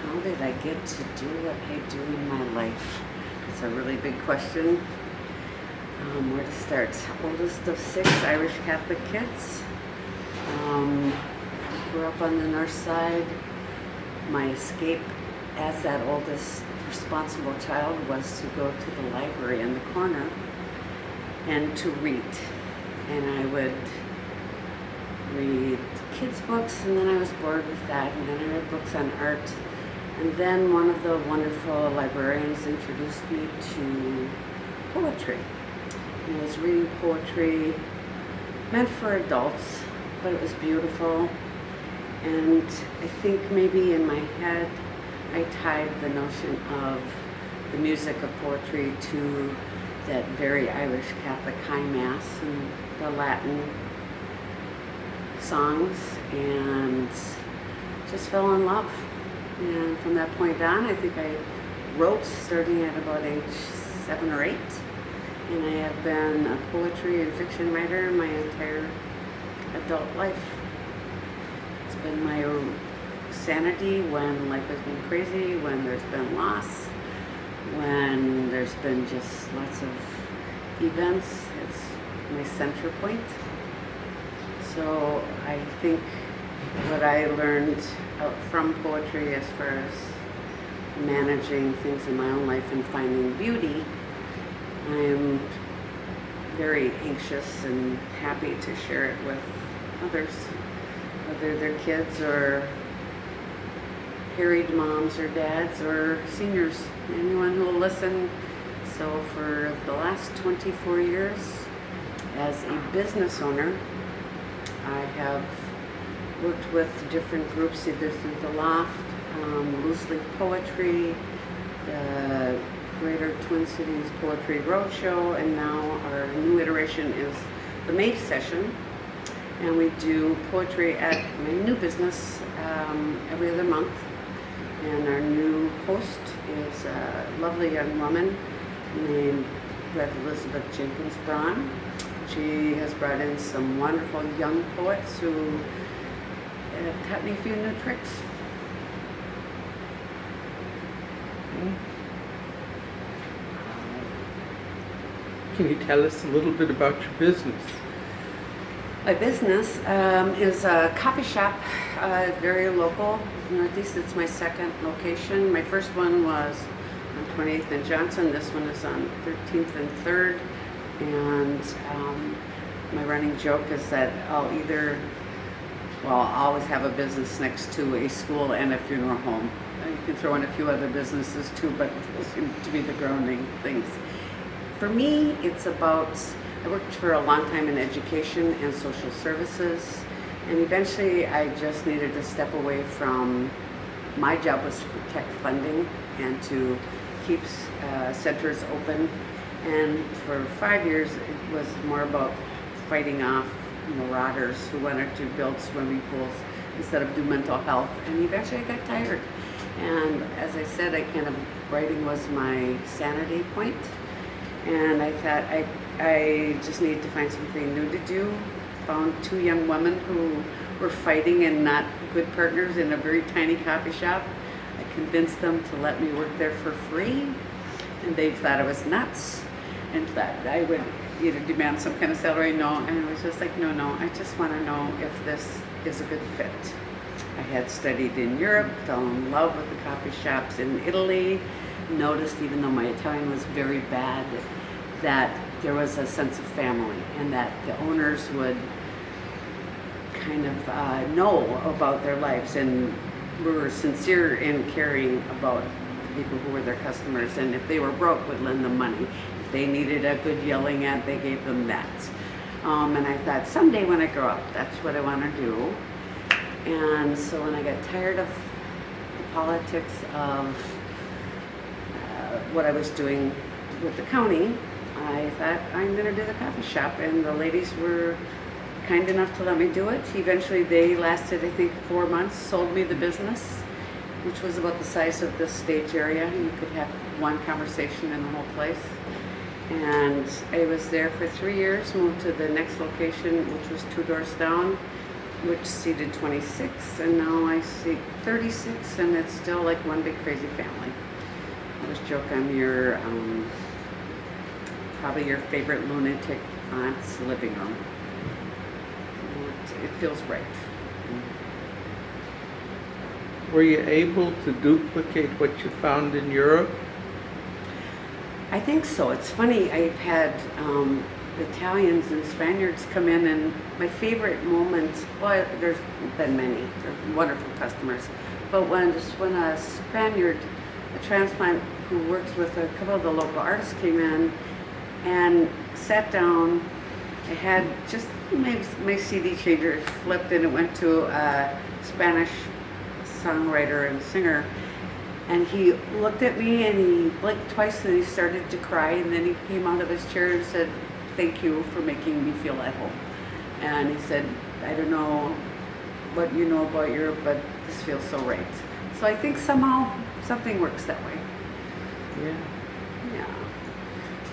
How did I get to do what I do in my life? It's a really big question. Where to start? Oldest of 6 Irish Catholic kids. Grew up on the north side. My escape as that oldest responsible child was to go to the library in the corner and to read. And I would read kids' books, and then I was bored with that, and then I read books on art. And then one of the wonderful librarians introduced me to poetry. And I was reading poetry meant for adults, but it was beautiful. And I think maybe in my head I tied the notion of the music of poetry to that very Irish Catholic high mass and the Latin songs, and just fell in love. And from that point on, I think I wrote starting at about age 7 or 8. And I have been a poetry and fiction writer my entire adult life. It's been my sanity when life has been crazy, when there's been loss, when there's been just lots of events. It's my center point. So I think what I learned from poetry as far as managing things in my own life and finding beauty, I'm very anxious and happy to share it with others, whether they're kids or harried moms or dads or seniors, anyone who will listen. So for the last 24 years as a business owner, I have worked with different groups, either through the Loft, Loose Leaf Poetry, the Greater Twin Cities Poetry Roadshow, and now our new iteration is the Maeve session. And we do poetry at my new business every other month. And our new host is a lovely young woman named Rev. Elizabeth Jenkins Braun. She has brought in some wonderful young poets who have taught me a few new tricks. Can you tell us a little bit about your business? My business is a coffee shop, very local, Northeast. It's my second location. My first one was on 28th and Johnson. This one is on 13th and 3rd. And my running joke is that I'll always have a business next to a school and a funeral home. You can throw in a few other businesses too, but those seem to be the grounding things. For me, it's about, I worked for a long time in education and social services, and eventually I just needed to step away from, my job was to protect funding and to keep centers open. And for 5 years, it was more about fighting off marauders who wanted to build swimming pools instead of do mental health. And eventually I got tired. And as I said, writing was my sanity point. And I thought I just needed to find something new to do. Found 2 young women who were fighting and not good partners in a very tiny coffee shop. I convinced them to let me work there for free. And they thought I was nuts and that I would either demand some kind of salary. No, and I was just like, no, I just want to know if this is a good fit. I had studied in Europe, fell in love with the coffee shops in Italy, noticed, even though my Italian was very bad, that there was a sense of family and that the owners would kind of know about their lives and were sincere in caring about the people who were their customers, and if they were broke, would lend them money. If they needed a good yelling at, they gave them that. And I thought, someday when I grow up, that's what I want to do. And so when I got tired of the politics of what I was doing with the county, I thought, I'm going to do the coffee shop. And the ladies were kind enough to let me do it. Eventually they lasted, I think, 4 months, sold me the business, which was about the size of this stage area. You could have one conversation in the whole place. And I was there for 3 years, moved to the next location, which was 2 doors down. which seated 26, and now I seat 36, and it's still like one big crazy family. I always joke I'm your, probably your favorite lunatic aunt's living room. It feels right. Were you able to duplicate what you found in Europe? I think so. It's funny, I've had Italians and Spaniards come in, and my favorite moment, well, there's been many, they're wonderful customers, but when a Spaniard, a transplant who works with a couple of the local artists, came in and sat down. I had just my CD changer flipped, and it went to a Spanish songwriter and singer, and he looked at me and he blinked twice and he started to cry, and then he came out of his chair and said, "Thank you for making me feel at home." And he said, "I don't know what you know about Europe, but this feels so right." So I think somehow something works that way. Yeah. Yeah.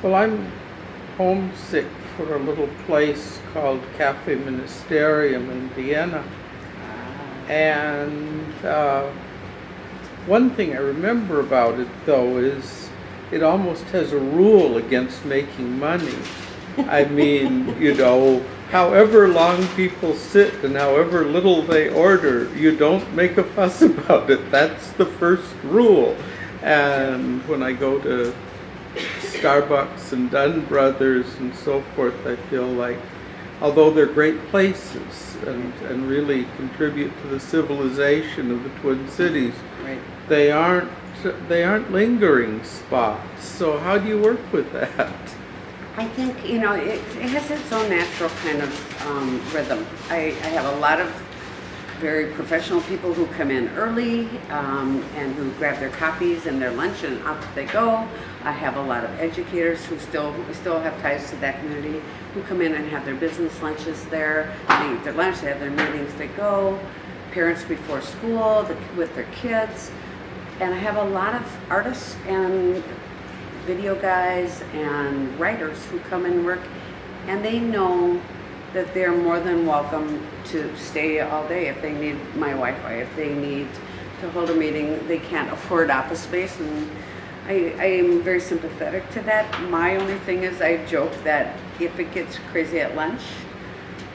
Well, I'm homesick for a little place called Cafe Ministerium in Vienna. And one thing I remember about it, though, is it almost has a rule against making money. I mean, however long people sit and however little they order, you don't make a fuss about it. That's the first rule. And when I go to Starbucks and Dunn Brothers and so forth, I feel like, although they're great places and really contribute to the civilization of the Twin Cities, Right. they aren't lingering spots. So how do you work with that? I think, it has its own natural kind of rhythm. I have a lot of very professional people who come in early and who grab their coffees and their lunch and off they go. I have a lot of educators who still have ties to that community, who come in and have their business lunches there. They eat their lunch, they have their meetings, they go. Parents before school with their kids. And I have a lot of artists and video guys and writers who come and work, and they know that they're more than welcome to stay all day if they need my Wi-Fi, if they need to hold a meeting. They can't afford office space, and I am very sympathetic to that. My only thing is, I joke that if it gets crazy at lunch,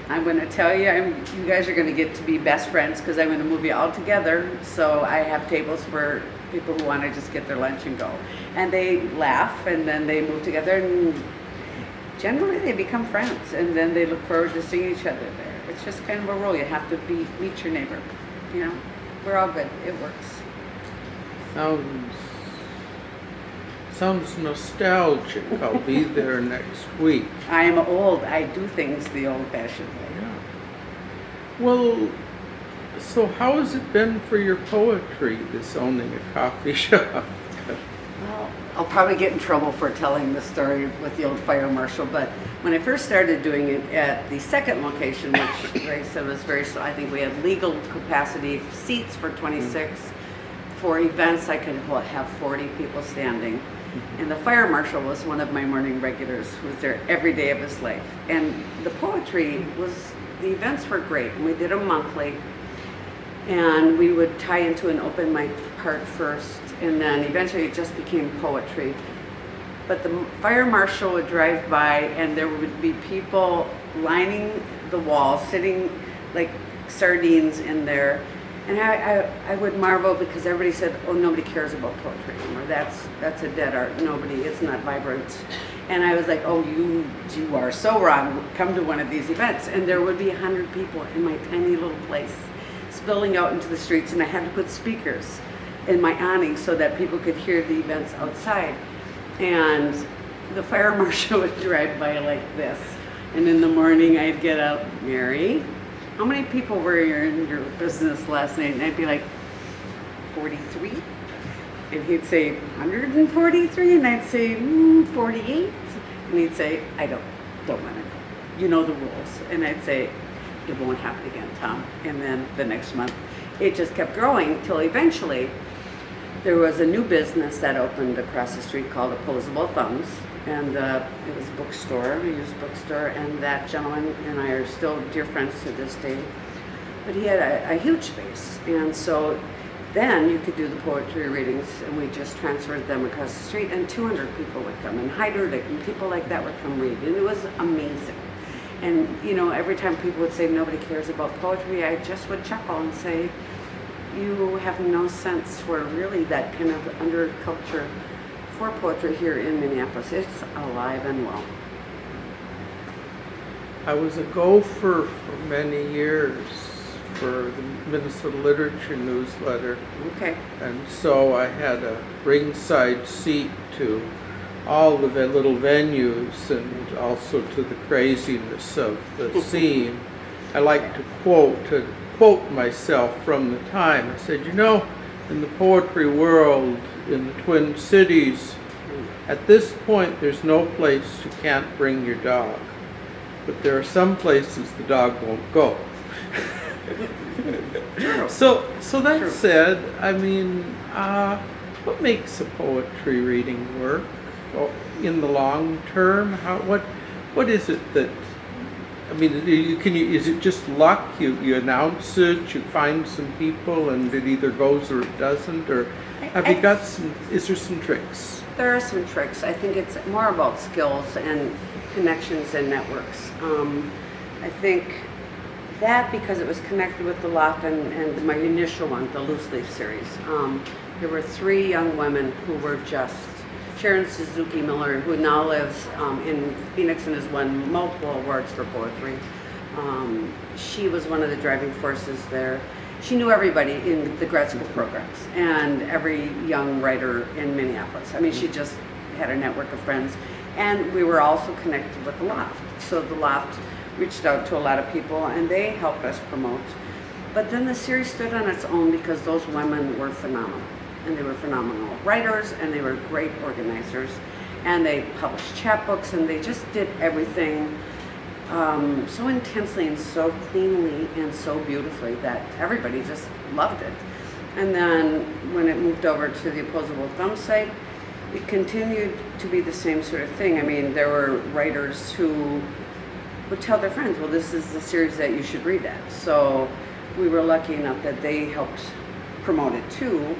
I'm going to tell you, you guys are going to get to be best friends, because I'm going to move you all together. So I have tables for people who want to just get their lunch and go. And they laugh, and then they move together, and generally they become friends, and then they look forward to seeing each other there. It's just kind of a rule. You have to meet your neighbor. We're all good. It works. Sounds nostalgic. I'll be there next week. I am old. I do things the old-fashioned way. Yeah. Well, so how has it been for your poetry, this owning a coffee shop? Well, I'll probably get in trouble for telling the story with the old fire marshal, but when I first started doing it at the second location, which, like I said, was very slow, I think we had legal capacity seats for 26. For events, I could have 40 people standing. And the fire marshal was one of my morning regulars who was there every day of his life. And the poetry the events were great, and we did them monthly. And we would tie into an open mic part first, and then eventually it just became poetry. But the fire marshal would drive by, and there would be people lining the wall, sitting like sardines in there. And I would marvel, because everybody said, "Oh, nobody cares about poetry anymore. That's a dead art. It's not vibrant." And I was like, "Oh, you are so wrong. Come to one of these events." And there would be 100 people in my tiny little place, spilling out into the streets, and I had to put speakers in my awning so that people could hear the events outside. And the fire marshal would drive by like this, and in the morning I'd get out, "Mary, how many people were in your business last night?" And I'd be like, 43. And he'd say, 143. And I'd say, 48. And he'd say, I don't want to go. You know the rules. And I'd say, it won't happen again, Tom. And then the next month, it just kept growing till eventually there was a new business that opened across the street called Opposable Thumbs. And it was a bookstore, a used bookstore, and that gentleman and I are still dear friends to this day. but he had a huge space. And so then you could do the poetry readings, and we just transferred them across the street, and 200 people would come, and Heiderdick and people like that would come read, and it was amazing. And you know, every time people would say nobody cares about poetry, I just would chuckle and say, you have no sense for really that kind of underculture for poetry here in Minneapolis. It's alive and well. I was a gopher for many years for the Minnesota Literature newsletter. Okay. And so I had a ringside seat to all of the little venues and also to the craziness of the scene. I like to quote myself from the time. I said, you know, in the poetry world, in the Twin Cities, at this point there's no place you can't bring your dog. But there are some places the dog won't go. So that said, I mean, what makes a poetry reading work in the long term? What is it that, I mean, is it just luck? You announce it, you find some people, and it either goes or it doesn't, or is there some tricks? There are some tricks. I think it's more about skills and connections and networks. I think that because it was connected with the Loft and my initial one, the Loose Leaf series, there were 3 young women who were just, Sharon Suzuki Miller, who now lives in Phoenix and has won multiple awards for poetry. She was one of the driving forces there. She knew everybody in the grad school programs and every young writer in Minneapolis. I mean, she just had a network of friends. And we were also connected with the Loft. So the Loft reached out to a lot of people and they helped us promote. But then the series stood on its own because those women were phenomenal. And they were phenomenal writers and they were great organizers. And they published chapbooks and they just did everything so intensely and so cleanly and so beautifully that everybody just loved it. And then when it moved over to the Opposable Thumb site, it continued to be the same sort of thing. I mean, there were writers who would tell their friends, well, this is the series that you should read at. So we were lucky enough that they helped promote it too.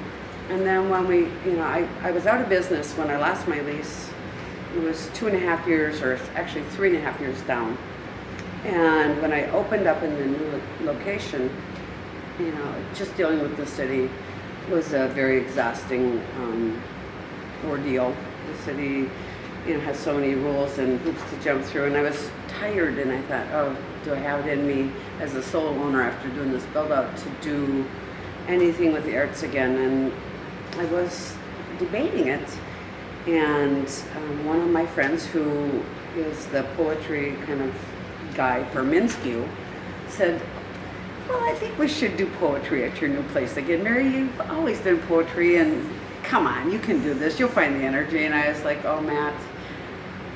And then when we, you know, I was out of business when I lost my lease. It was 2.5 years, or actually 3.5 years down. And when I opened up in the new location, you know, just dealing with the city was a very exhausting ordeal. The city, you know, has so many rules and hoops to jump through, and I was tired, and I thought, oh, do I have it in me as a solo owner after doing this build out to do anything with the arts again? And I was debating it, and one of my friends who is the poetry kind of guy for Minskew said, well, I think we should do poetry at your new place again. Mary, you've always done poetry, and come on, you can do this. You'll find the energy. And I was like, oh, Matt,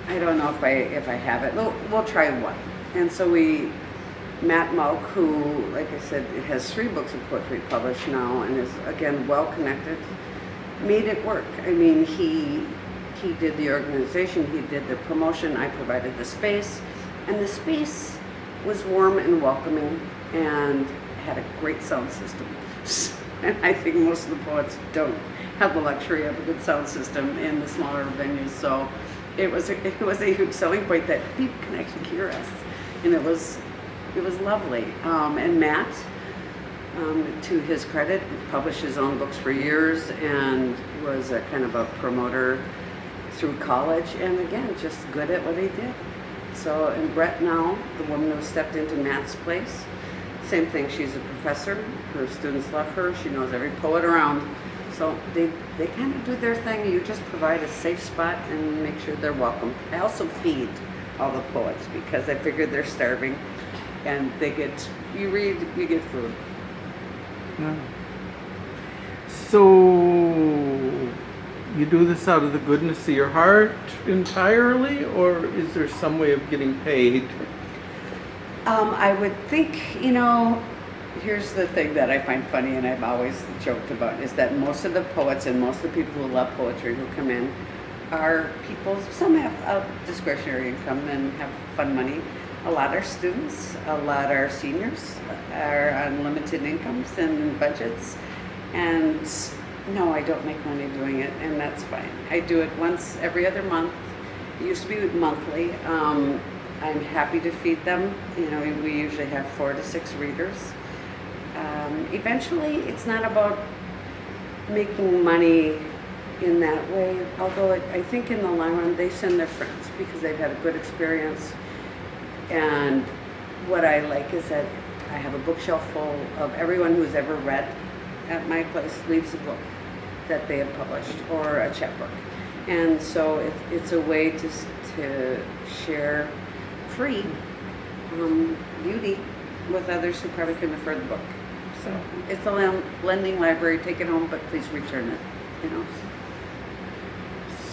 I don't know if I have it. We'll try one. And so Matt Malk, who, like I said, has 3 books of poetry published now and is, again, well-connected, made it work. I mean, he did the organization, he did the promotion, I provided the space, and the space was warm and welcoming and had a great sound system. And I think most of the poets don't have the luxury of a good sound system in the smaller venues, so it was a huge selling point that people can actually hear us, and it was lovely. And Matt, to his credit, published his own books for years and was a kind of a promoter through college, and again, just good at what he did. So, and Brett now, the woman who stepped into Matt's place, same thing. She's a professor. Her students love her. She knows every poet around. So they kind of do their thing. You just provide a safe spot and make sure they're welcome. I also feed all the poets because I figured they're starving, and you read, you get food. Yeah. So you do this out of the goodness of your heart entirely, or is there some way of getting paid? I would think, you know, here's the thing that I find funny and I've always joked about, is that most of the poets and most of the people who love poetry who come in are people, some have discretionary income and have fun money, A lot are students, a lot are seniors, are on limited incomes and budgets. And no, I don't make money doing it, and that's fine. I do it once every other month. It used to be monthly. I'm happy to feed them. You know, we usually have 4 to 6 readers. Eventually, it's not about making money in that way, although I think in the long run they send their friends because they've had a good experience. And what I like is that I have a bookshelf full of everyone who's ever read at my place leaves a book that they have published or a chapbook. And so it's a way to share free beauty with others who probably couldn't afford the book. So it's a lending library. Take it home, but please return it. You know.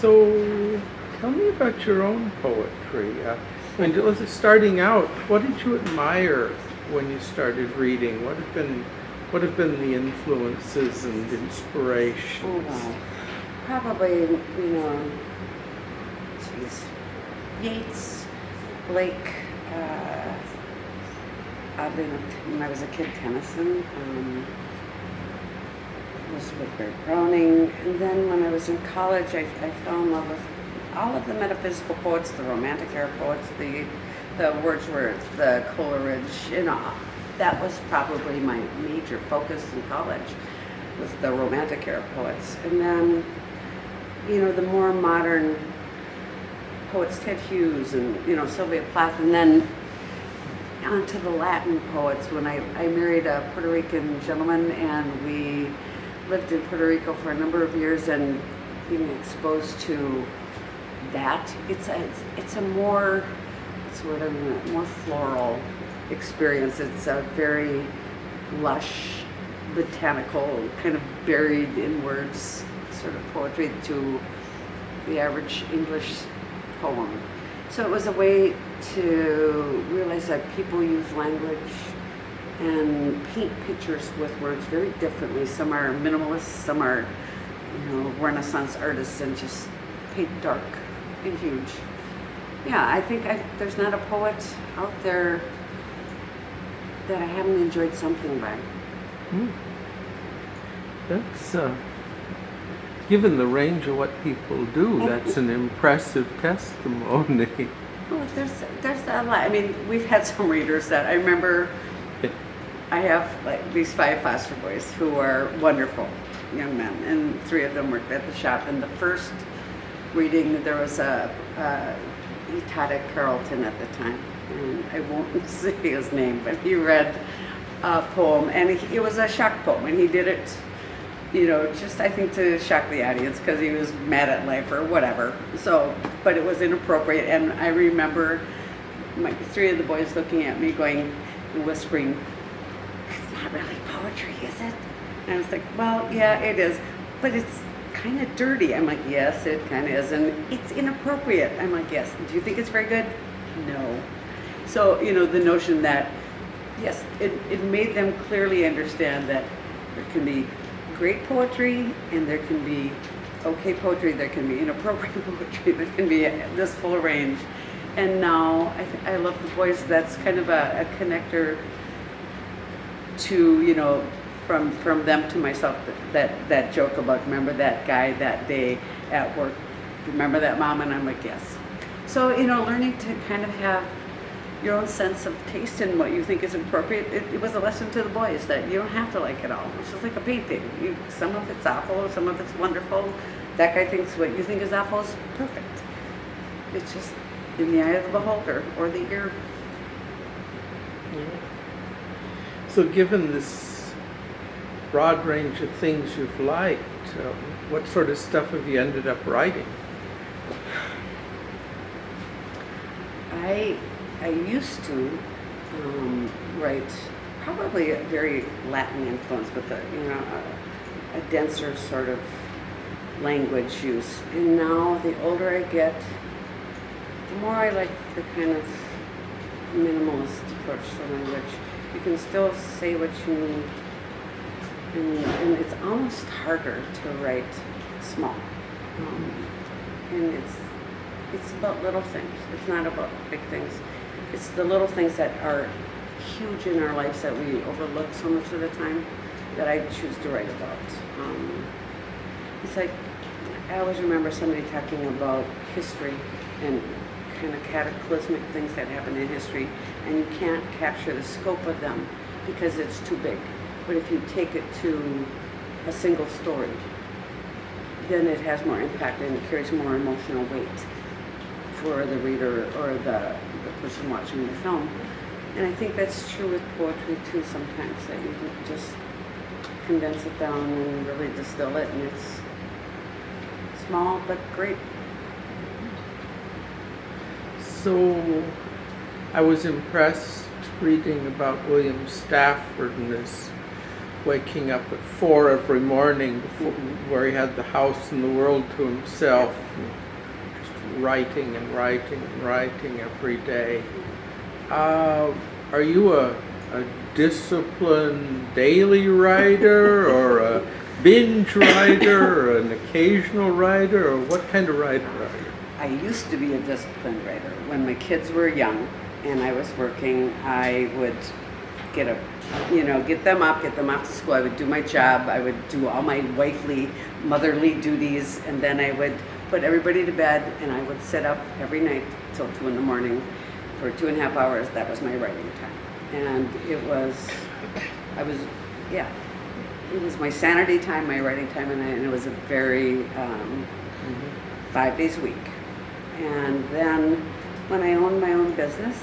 So, tell me about your own poetry. I mean, starting out, what did you admire when you started reading? What have been the influences and inspirations? Oh, wow. Probably, you know, Yeats, Blake, oddly enough, when I was a kid, Tennyson, Elizabeth Browning, and then when I was in college, I fell in love with all of the metaphysical poets, the Romantic era poets, the Wordsworth, the Coleridge, you know. That was probably my major focus in college, was the Romantic era poets. And then, you know, the more modern poets, Ted Hughes and, you know, Sylvia Plath, and then onto the Latin poets when I married a Puerto Rican gentleman, and we lived in Puerto Rico for a number of years, and being exposed to that, it's a more, more floral experience. It's a very lush, botanical, kind of buried in words sort of poetry to the average English poem. So it was a way to realize that people use language and paint pictures with words very differently. Some are minimalists, some are, you know, Renaissance artists and just paint dark and huge. Yeah, I think there's not a poet out there that I haven't enjoyed something by. That's, given the range of what people do, that's an impressive testimony. Well, there's a lot. I mean, we've had some readers that I remember. I have like these 5 foster boys who are wonderful young men, and 3 of them worked at the shop. And the first reading, there was he taught at Carleton at the time, and I won't say his name, but he read a poem, and it was a shock poem, and he did it, you know, just I think to shock the audience because he was mad at life or whatever. So, but it was inappropriate, and I remember 3 of the boys looking at me, going and whispering, "That's not really poetry, is it?" And I was like, "Well, yeah, it is, but it's kind of dirty." I'm like, "Yes, it kind of is, and it's inappropriate." I'm like, "Yes." "Do you think it's very good?" "No." So, you know, the notion that, yes, it made them clearly understand that there can be great poetry and there can be okay poetry, there can be inappropriate poetry, there can be this full range. And now I love the boys. That's kind of a connector to, you know, from them to myself, that joke about, remember that guy that day at work, remember that mom? And I'm like, yes. So, you know, learning to kind of have your own sense of taste in what you think is appropriate, it was a lesson to the boys that you don't have to like it all. It's just like a painting. Some of it's awful, some of it's wonderful. That guy thinks what you think is awful is perfect. It's just in the eye of the beholder or the ear. So given this broad range of things you've liked, what sort of stuff have you ended up writing? I used to write probably a very Latin influence with a denser sort of language use. And now the older I get, the more I like the kind of minimalist approach to language. You can still say what you mean, and it's almost harder to write small. And it's about little things. It's not about big things. it's the little things that are huge in our lives that we overlook so much of the time that I choose to write about. It's like, I always remember somebody talking about history and kind of cataclysmic things that happen in history, and you can't capture the scope of them because it's too big. But if you take it to a single story, then it has more impact and it carries more emotional weight for the reader or the person watching the film. And I think that's true with poetry too sometimes, that you can just condense it down and really distill it, and it's small but great. So I was impressed reading about William Stafford and his waking up at 4 every morning before, where he had the house and the world to himself, just writing and writing and writing every day. Are you a disciplined daily writer or a binge writer or an occasional writer, or what kind of writer are you? I used to be a disciplined writer. When my kids were young and I was working, I would get them up, get them off to school. I would do my job. I would do all my wifely, motherly duties, and then I would put everybody to bed, and I would sit up every night till 2 in the morning for 2.5 hours. That was my writing time. And it was my sanity time, my writing time, and it was a very 5 days a week. And then when I owned my own business,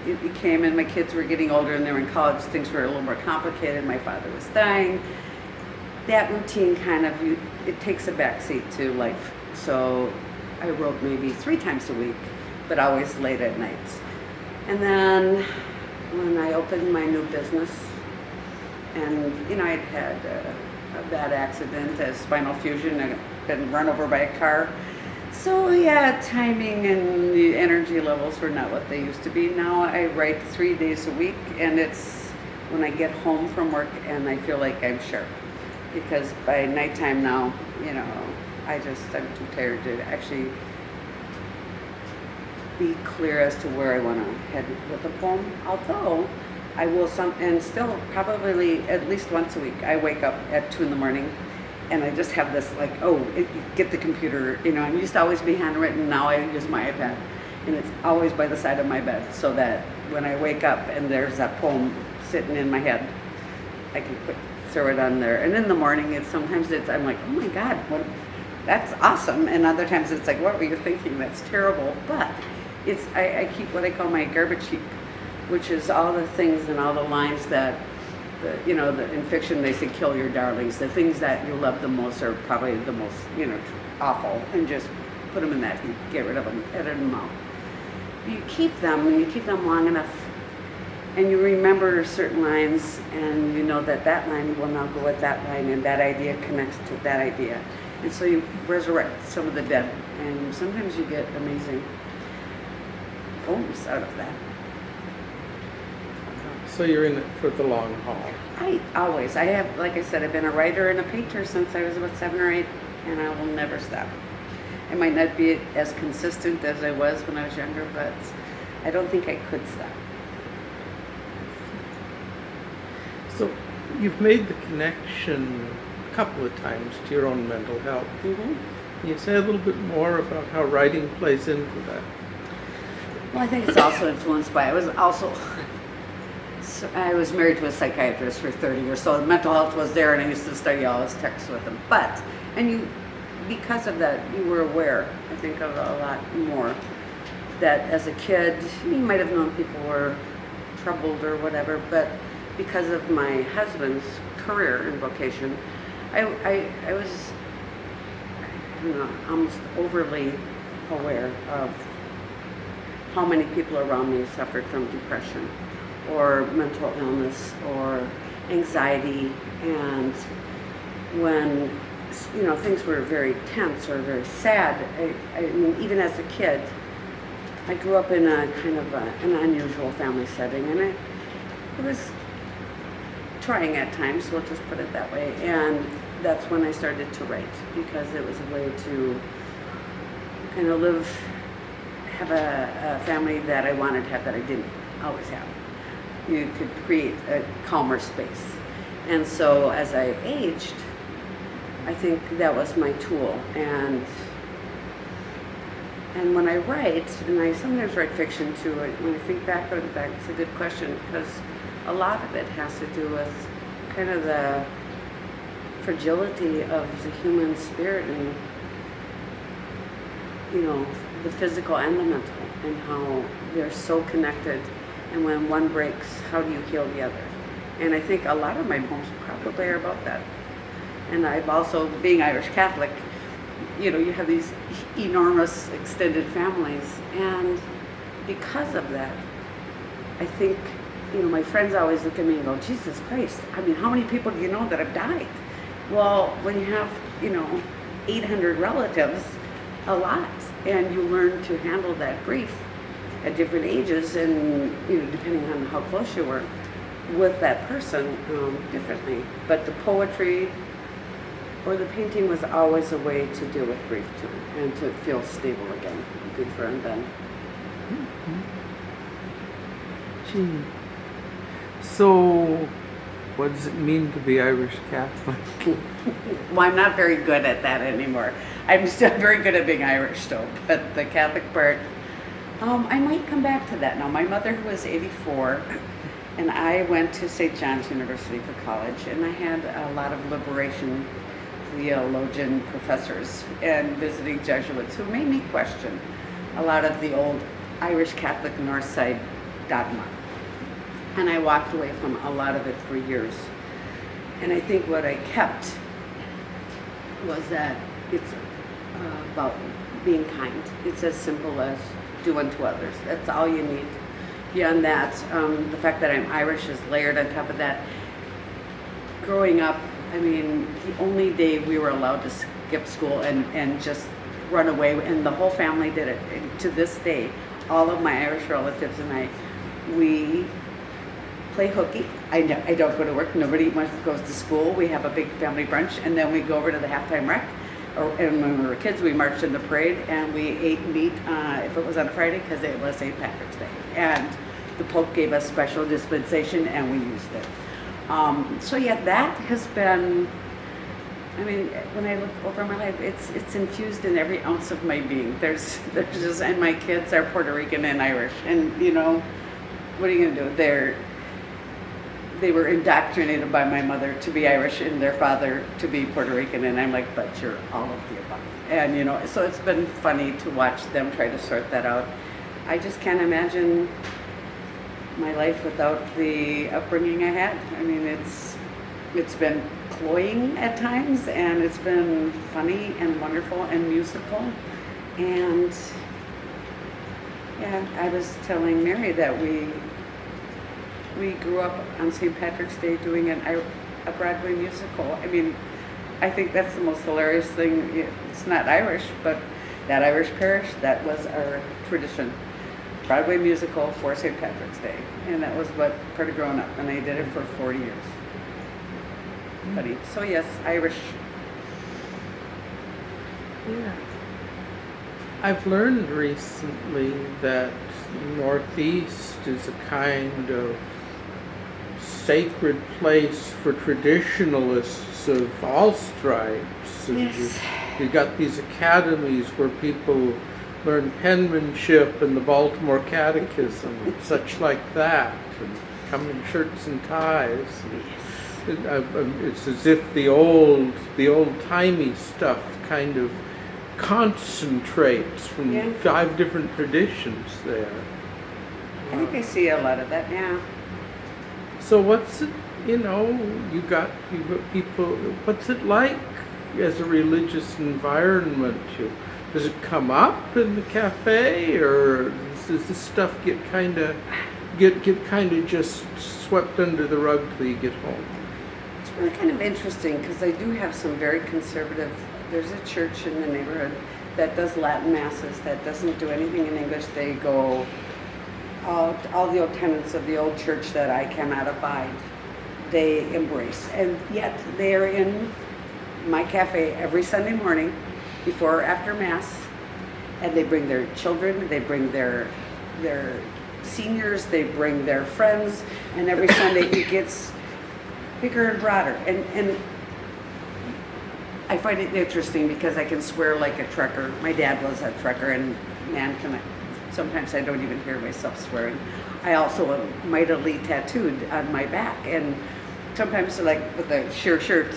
it became, and my kids were getting older and they were in college, things were a little more complicated. My father was dying. That routine kind of, it takes a backseat to life. So I wrote maybe 3 times a week, but always late at night. And then when I opened my new business, and I'd had a bad accident, a spinal fusion, I'd been run over by a car. So yeah, timing and the energy levels were not what they used to be. Now I write 3 days a week, and it's when I get home from work and I feel like I'm sharp. Because by nighttime now, I'm too tired to actually be clear as to where I want to head with the poem. Although I will still probably at least once a week, I wake up at 2 in the morning and I just have this get the computer, I used to always be handwritten, now I use my iPad. And it's always by the side of my bed, so that when I wake up and there's that poem sitting in my head, I can throw it on there. And in the morning, I'm like, oh my God, that's awesome. And other times it's like, what were you thinking? That's terrible. But I keep what I call my garbage heap, which is all the things and all the lines that, in fiction they say kill your darlings. The things that you love the most are probably the most, awful, and just put them in that heap, get rid of them, edit them out. You keep them, and you keep them long enough, and you remember certain lines, and you know that line will now go with that line, and that idea connects to that idea. And so you resurrect some of the dead, and sometimes you get amazing poems out of that. So you're in it for the long haul. I have, like I said, I've been a writer and a painter since I was about 7 or 8, and I will never stop. I might not be as consistent as I was when I was younger, but I don't think I could stop. So you've made the connection a couple of times to your own mental health. Mm-hmm. Can you say a little bit more about how writing plays into that? Well, I think it's also influenced by, I was married to a psychiatrist for 30 years, so mental health was there, and I used to study all his texts with him. Because of that, you were aware, I think, of a lot more. That as a kid, you might have known people were troubled or whatever, but because of my husband's career and vocation, I was, almost overly aware of how many people around me suffered from depression or mental illness or anxiety. And when things were very tense or very sad, I mean, even as a kid, I grew up in a kind of an unusual family setting, and it was trying at times, we'll just put it that way. And that's when I started to write, because it was a way to kind of live have a family that I wanted to have that I didn't always have. You could create a calmer space. And so as I aged, I think that was my tool. And when I write, and I sometimes write fiction too, when I think back on that, it's a good question, because a lot of it has to do with kind of the fragility of the human spirit and, you know, the physical and the mental, and how they're so connected. And when one breaks, how do you heal the other? And I think a lot of my poems probably are about that. And I've also, being Irish Catholic, you know, you have these enormous extended families, and because of that, I think, you know, my friends always look at me and go, Jesus Christ, I mean, how many people do you know that have died? Well, when you have, you know, 800 relatives, a lot, and you learn to handle that grief at different ages, and, you know, depending on how close you were with that person, differently. But the poetry or the painting was always a way to deal with grief too, and to feel stable again. Good for then. Gee. So, what does it mean to be Irish Catholic? Well, I'm not very good at that anymore. I'm still very good at being Irish though, but the Catholic part, I might come back to that now. My mother, who was 84, and I went to St. John's University for college, and I had a lot of liberation theologian professors and visiting Jesuits who made me question a lot of the old Irish Catholic North Side dogma. And I walked away from a lot of it for years. And I think what I kept was that it's about being kind. It's as simple as do unto others. That's all you need. Beyond that, the fact that I'm Irish is layered on top of that. Growing up, I mean, the only day we were allowed to skip school and just run away, and the whole family did it. And to this day, all of my Irish relatives and I, we play hooky. I don't go to work. Nobody much goes to school. We have a big family brunch, and then we go over to the halftime rec. And when we were kids, we marched in the parade, and we ate meat if it was on a Friday, because it was St. Patrick's Day. And the Pope gave us special dispensation, and we used it. So yeah, that has been, I mean, when I look over my life, it's infused in every ounce of my being. There's just, and my kids are Puerto Rican and Irish, and you know, what are you gonna do? They were indoctrinated by my mother to be Irish and their father to be Puerto Rican, and I'm like, but you're all of the above. And you know, so it's been funny to watch them try to sort that out. I just can't imagine my life without the upbringing I had. I mean, it's been cloying at times, and it's been funny and wonderful and musical. And yeah, I was telling Mary that we grew up on St. Patrick's Day doing a Broadway musical. I mean, I think that's the most hilarious thing. It's not Irish, but that Irish parish, that was our tradition. Broadway musical for St. Patrick's Day. And that was what part of growing up. And I did it for 40 years. Funny. So yes, Irish. Yeah. I've learned recently that Northeast is a kind of sacred place for traditionalists of all stripes. Yes. You got these academies where people learn penmanship and the Baltimore Catechism and such like that, and come in shirts and ties. It's as if the old-timey stuff kind of concentrates from 5 different traditions there. I think I see a lot of that, yeah. So what's it, you know, you got people, what's it like as a religious environment? Does it come up in the cafe, or does this stuff get kind of just swept under the rug till you get home? It's really kind of interesting, because I do have some very conservative. There's a church in the neighborhood that does Latin masses, that doesn't do anything in English. They go all the old tenets of the old church that I cannot abide, they embrace, and yet they are in my cafe every Sunday morning before or after Mass, and they bring their children, they bring their seniors, they bring their friends, and every Sunday it gets bigger and broader. And I find it interesting because I can swear like a trucker. My dad was a trucker, and man, sometimes I don't even hear myself swearing. I also am mightily tattooed on my back, and sometimes like with a sheer shirt,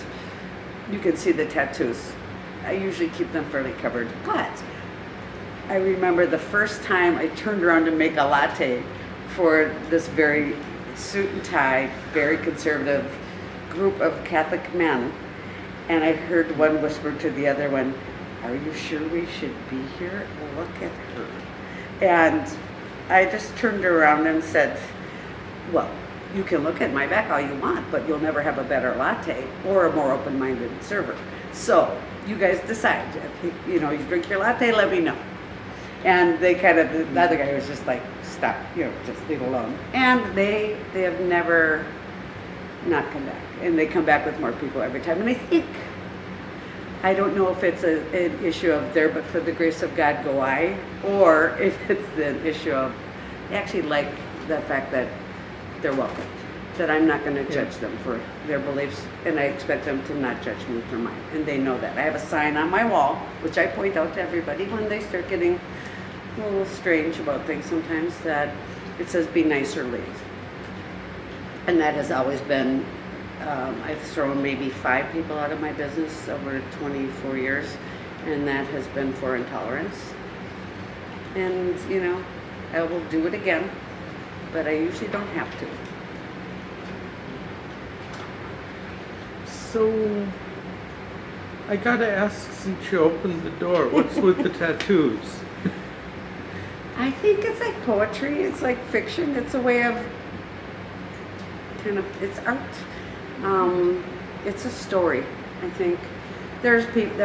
you can see the tattoos. I usually keep them fairly covered, but I remember the first time I turned around to make a latte for this very suit and tie, very conservative group of Catholic men, and I heard one whisper to the other one, "Are you sure we should be here? Look at her." And I just turned around and said, "Well, you can look at my back all you want, but you'll never have a better latte or a more open-minded server. So you guys decide. You know, you drink your latte, let me know." And they kind of, the other guy was just like, "Stop, you know, just leave it alone." And they have never not come back. And they come back with more people every time. And I don't know if it's an issue of there, but for the grace of God go I, or if it's the issue of they actually like the fact that they're welcome, that I'm not going to judge them for their beliefs, and I expect them to not judge me for mine, and they know that. I have a sign on my wall, which I point out to everybody when they start getting a little strange about things sometimes, that it says, "Be nice or leave." And that has always been, I've thrown maybe 5 people out of my business over 24 years, and that has been for intolerance. And, you know, I will do it again, but I usually don't have to. So, I gotta ask, since you opened the door, what's with the tattoos? I think it's like poetry, it's like fiction, it's a way of it's art. It's a story. I think there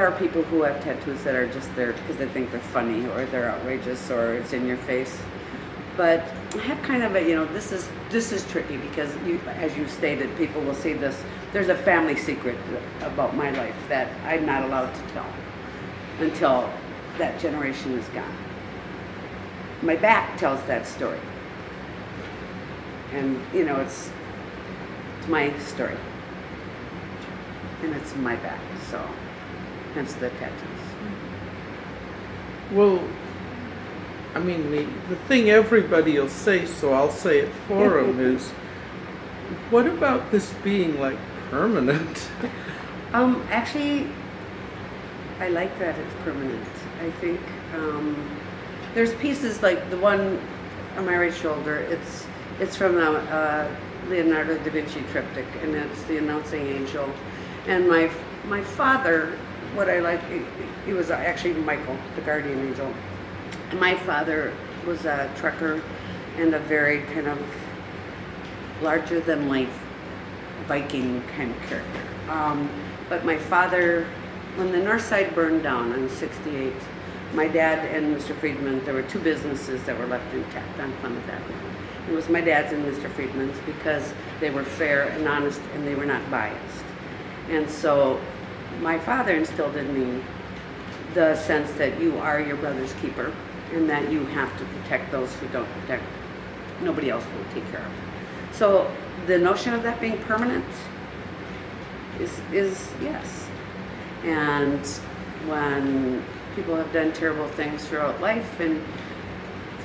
are people who have tattoos that are just there because they think they're funny or they're outrageous or it's in your face. But I have kind of a, you know, this is tricky because as you stated, people will see this. There's a family secret about my life that I'm not allowed to tell until that generation is gone. My back tells that story. And, you know, it's my story. And it's my back, so hence the tattoos. Well, I mean, the thing everybody will say, so I'll say it for them, is, what about this being like permanent? Actually, I like that it's permanent. I think there's pieces like the one on my right shoulder. It's from the Leonardo da Vinci triptych, and it's the announcing angel. And my father, what I like, he was actually Michael, the guardian angel. And my father was a trucker and a very kind of larger than life Viking kind of character. But my father, when the North Side burned down in '68, my dad and Mr. Friedman, there were 2 businesses that were left intact on Plymouth Avenue. It was my dad's and Mr. Friedman's because they were fair and honest and they were not biased. And so my father instilled in me the sense that you are your brother's keeper and that you have to protect those who don't protect, nobody else will take care of. So the notion of that being permanent is yes. And when people have done terrible things throughout life, and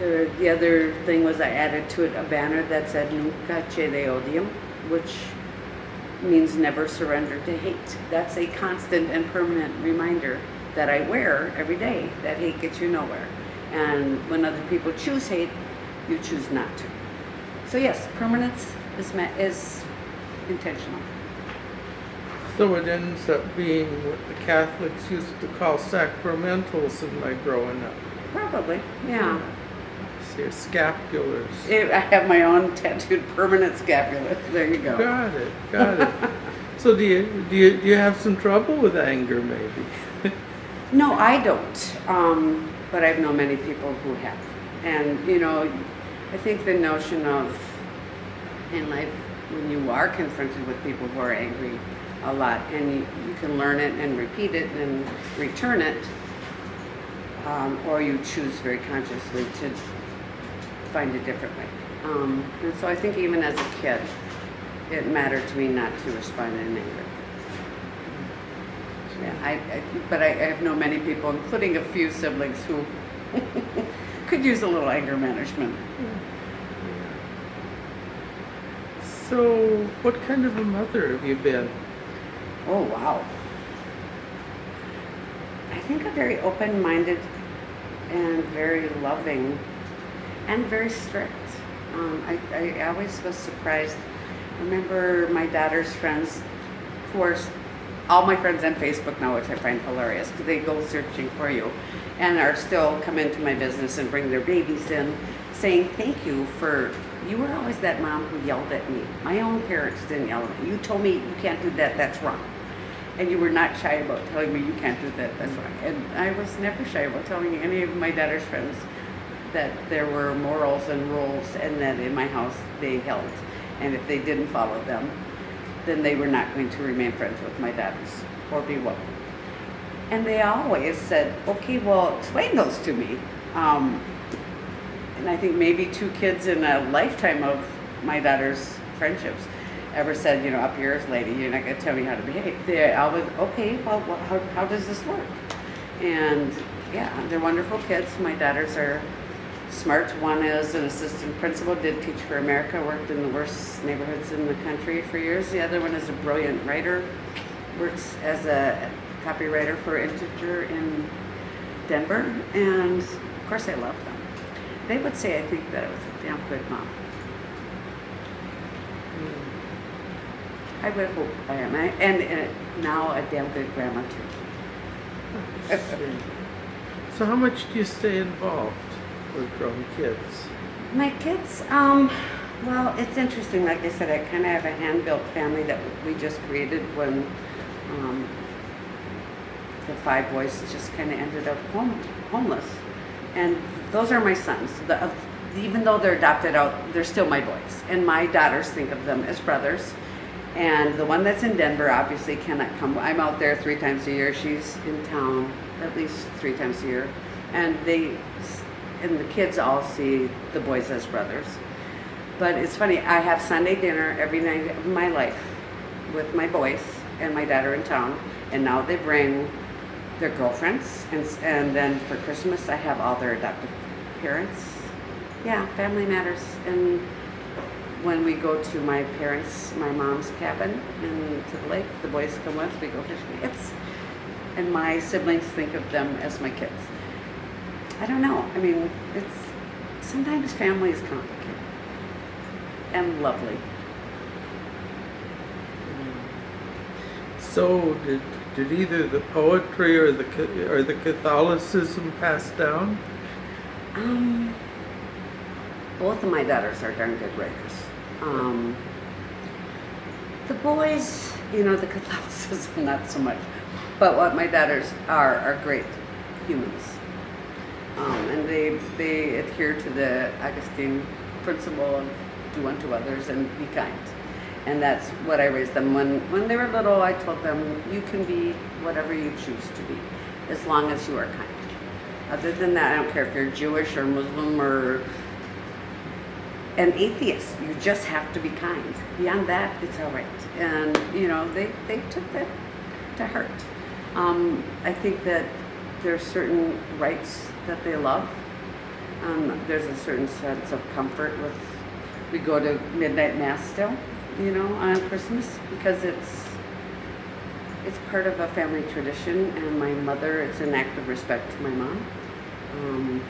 the other thing was I added to it a banner that said Nunca cede odium, which means never surrender to hate. That's a constant and permanent reminder that I wear every day, that hate gets you nowhere. And when other people choose hate, you choose not to. So yes, permanence is intentional. So it ends up being what the Catholics used to call sacramentals in my growing up. Probably, yeah. See, scapulars. I have my own tattooed permanent scapular. There you go. Got it. So do you have some trouble with anger, maybe? No, I don't. But I've known many people who have. And, you know, I think the notion of in life, when you are confronted with people who are angry a lot, and you can learn it and repeat it and return it, or you choose very consciously to find a different way. And so I think even as a kid, it mattered to me not to respond in anger. Yeah, but I have known many people, including a few siblings, who could use a little anger management. So, what kind of a mother have you been? Oh, wow. I think a very open-minded and very loving and very strict. I always was surprised. I remember my daughter's friends, who are all my friends on Facebook now, which I find hilarious, because they go searching for you and are still come into my business and bring their babies in, saying thank you for, you were always that mom who yelled at me. My own parents didn't yell at me. You told me you can't do that, that's wrong. And you were not shy about telling me you can't do that, that's wrong. And I was never shy about telling any of my daughter's friends that there were morals and rules and that in my house they held. And if they didn't follow them, then they were not going to remain friends with my daughters or be welcome. And they always said, okay, well, explain those to me. And I think maybe 2 kids in a lifetime of my daughter's friendships ever said, up yours, lady, you're not going to tell me how to behave. They always, okay, well, how does this work? And yeah, they're wonderful kids. My daughters are smart. One is an assistant principal, did Teach for America, worked in the worst neighborhoods in the country for years. The other one is a brilliant writer, works as a copywriter for Integer in Denver. And of course I love them. They would say, I think, that I was a damn good mom. I would hope I am. And now a damn good grandma too. So how much do you stay involved with grown kids? My kids, well, it's interesting. Like I said, I kind of have a hand-built family that we just created when the 5 boys just kind of ended up homeless. And those are my sons. Even though they're adopted out, they're still my boys. And my daughters think of them as brothers. And the one that's in Denver obviously cannot come. I'm out there 3 times a year. She's in town at least 3 times a year. And the kids all see the boys as brothers. But it's funny, I have Sunday dinner every night of my life with my boys and my daughter in town. And now they bring their girlfriends. And then for Christmas, I have all their adoptive parents. Yeah, family matters. And when we go to my mom's cabin and to the lake, the boys come with, we go fishing. And my siblings think of them as my kids. I don't know. I mean, sometimes family is complicated and lovely. So did either the poetry or the Catholicism pass down? Both of my daughters are darn good writers. The boys, the Catholicism, not so much. But what my daughters are great humans. And they adhere to the Augustine principle of do unto others and be kind. And that's what I raised them. When they were little, I told them, you can be whatever you choose to be, as long as you are kind. Other than that, I don't care if you're Jewish or Muslim or an atheist. You just have to be kind. Beyond that, it's all right. And, they took that to heart. I think that there are certain rights that they love. There's a certain sense of comfort with, we go to midnight mass still, on Christmas, because it's part of a family tradition, and my mother, it's an act of respect to my mom.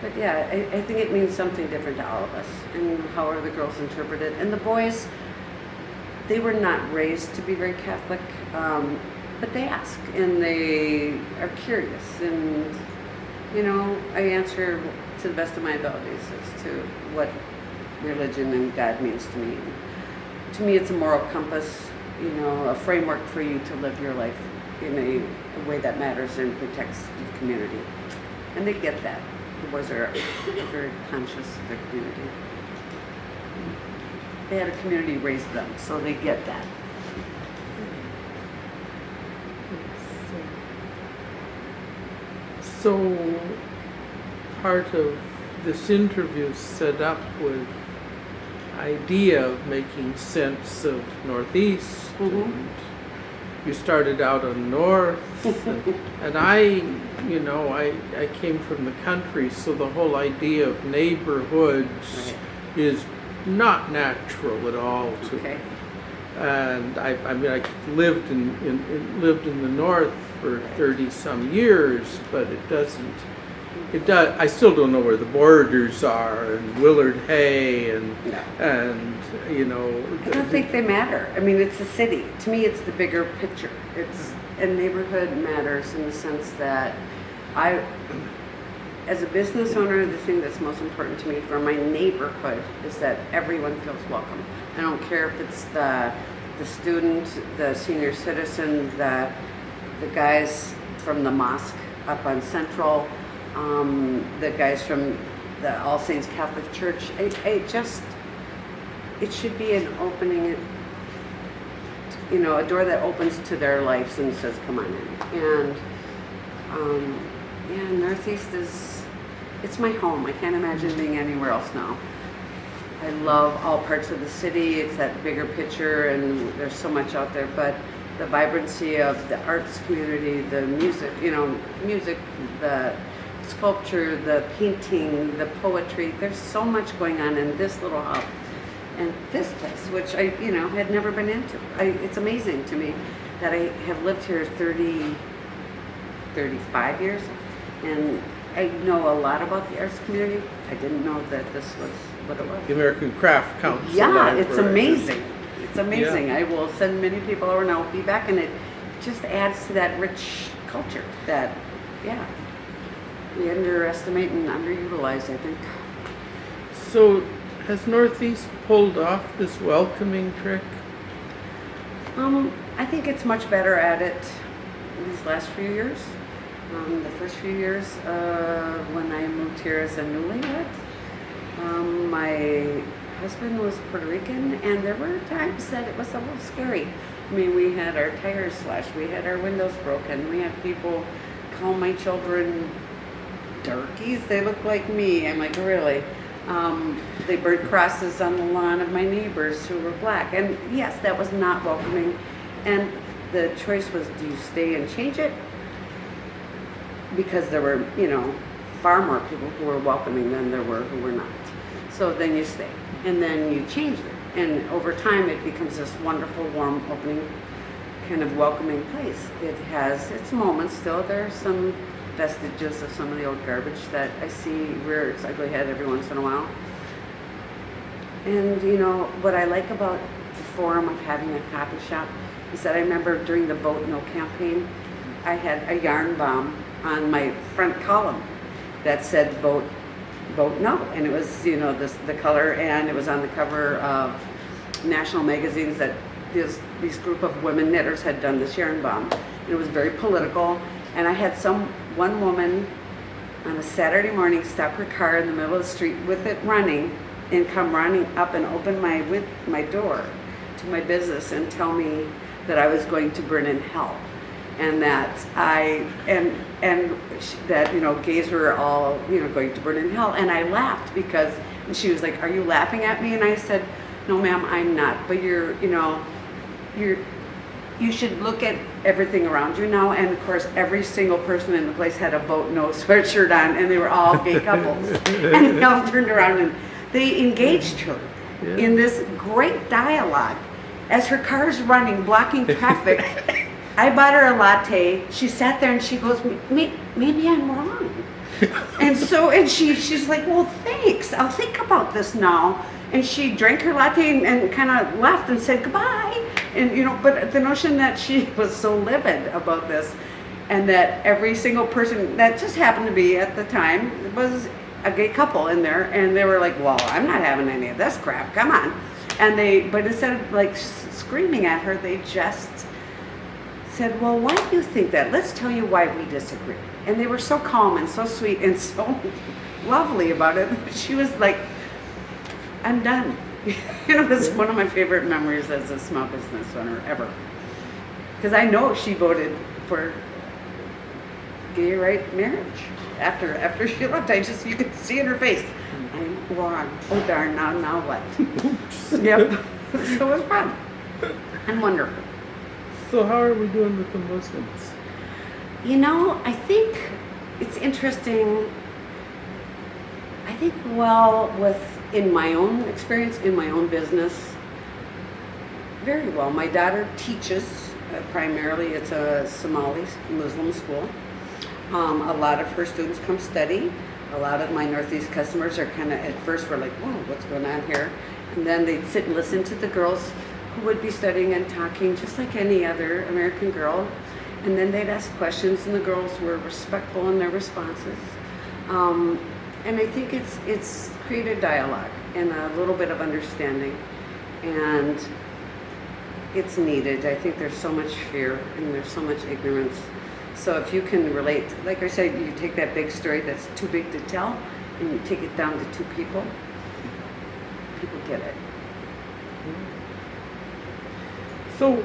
But yeah, I think it means something different to all of us, and how are the girls interpret it. And the boys, they were not raised to be very Catholic, but they ask, and they are curious, and I answer to the best of my abilities as to what religion and God means to me. To me, it's a moral compass, a framework for you to live your life in a way that matters and protects the community. And they get that. The boys are very conscious of their community. They had a community raise them, so they get that. So part of this interview is set up with idea of making sense of Northeast. And you started out on North, and I came from the country, so the whole idea of neighborhoods is not natural at all to me. And I lived in the North for 30 some years, but it does. I still don't know where the borders are, and Willard Hay, and you know. I don't think they matter. I mean, it's a city. To me, it's the bigger picture. And neighborhood matters in the sense that as a business owner, the thing that's most important to me for my neighborhood is that everyone feels welcome. I don't care if it's the student, the senior citizen, the guys from the mosque up on Central, the guys from the All Saints Catholic Church. It should be an opening, a door that opens to their lives and says, come on in. And Northeast it's my home. I can't imagine being anywhere else now. I love all parts of the city. It's that bigger picture, and there's so much out there, but the vibrancy of the arts community, the music, the sculpture, the painting, the poetry. There's so much going on in this little hub and this place, which I had never been into. It's amazing to me that I have lived here 35 years, and I know a lot about the arts community. I didn't know that this was what it was. The American Craft Council. Yeah, Library. It's amazing. It's amazing. Yeah. I will send many people over and I'll be back, and it just adds to that rich culture that, we underestimate and underutilize, I think. So, has Northeast pulled off this welcoming trick? I think it's much better at it these last few years. The first few years when I moved here as a newlywed, my husband was Puerto Rican, and there were times that it was a little scary. I mean, we had our tires slashed, we had our windows broken, we had people call my children darkies. They look like me. I'm like, really? They burned crosses on the lawn of my neighbors who were black. And yes, that was not welcoming. And the choice was, do you stay and change it? Because there were, far more people who were welcoming than there were who were not. So then you stay, and then you change it. And over time, it becomes this wonderful, warm, opening, kind of welcoming place. It has its moments still. There are some vestiges of some of the old garbage that I see rear its ugly head every once in a while. And what I like about the forum of having a coffee shop is that I remember during the Vote No campaign, I had a yarn bomb on my front column that said vote no, and it was the color, and it was on the cover of national magazines that these group of women knitters had done this yarn bomb. And it was very political, and I had one woman on a Saturday morning stop her car in the middle of the street with it running and come running up and open my door to my business and tell me that I was going to burn in hell, and that gays were all going to burn in hell. And I laughed and she was like, "Are you laughing at me?" And I said, "No, ma'am, I'm not. But you should look at everything around you now." And of course, every single person in the place had a Vote No sweatshirt on, and they were all gay couples. And they all turned around and they engaged her in this great dialogue as her car's running, blocking traffic. I bought her a latte. She sat there and she goes, maybe I'm wrong. And she's like, well, thanks. I'll think about this now. And she drank her latte and kind of left and said goodbye. And but the notion that she was so livid about this, and that every single person that just happened to be at the time was a gay couple in there, and they were like, well, I'm not having any of this crap. Come on. But instead of like screaming at her, they just said, well, why do you think that? Let's tell you why we disagree. And they were so calm and so sweet and so lovely about it. She was like, I'm done. It was one of my favorite memories as a small business owner ever. Because I know she voted for gay right marriage. After she left, you could see in her face, I'm wrong. Oh darn, now what? Yep. So it was fun and wonderful. So how are we doing with the Muslims? You know, I think it's interesting. I think, in my own experience, in my own business, very well. My daughter teaches, primarily it's a Somali Muslim school. A lot of her students come study. A lot of my Northeast customers are kind of, at first were like, whoa, what's going on here? And then they'd sit and listen to the girls who would be studying and talking just like any other American girl. And then they'd ask questions, and the girls were respectful in their responses. And I think it's created dialogue and a little bit of understanding, and it's needed. I think there's so much fear and there's so much ignorance. So if you can relate, like I said, you take that big story that's too big to tell, and you take it down to two people get it. So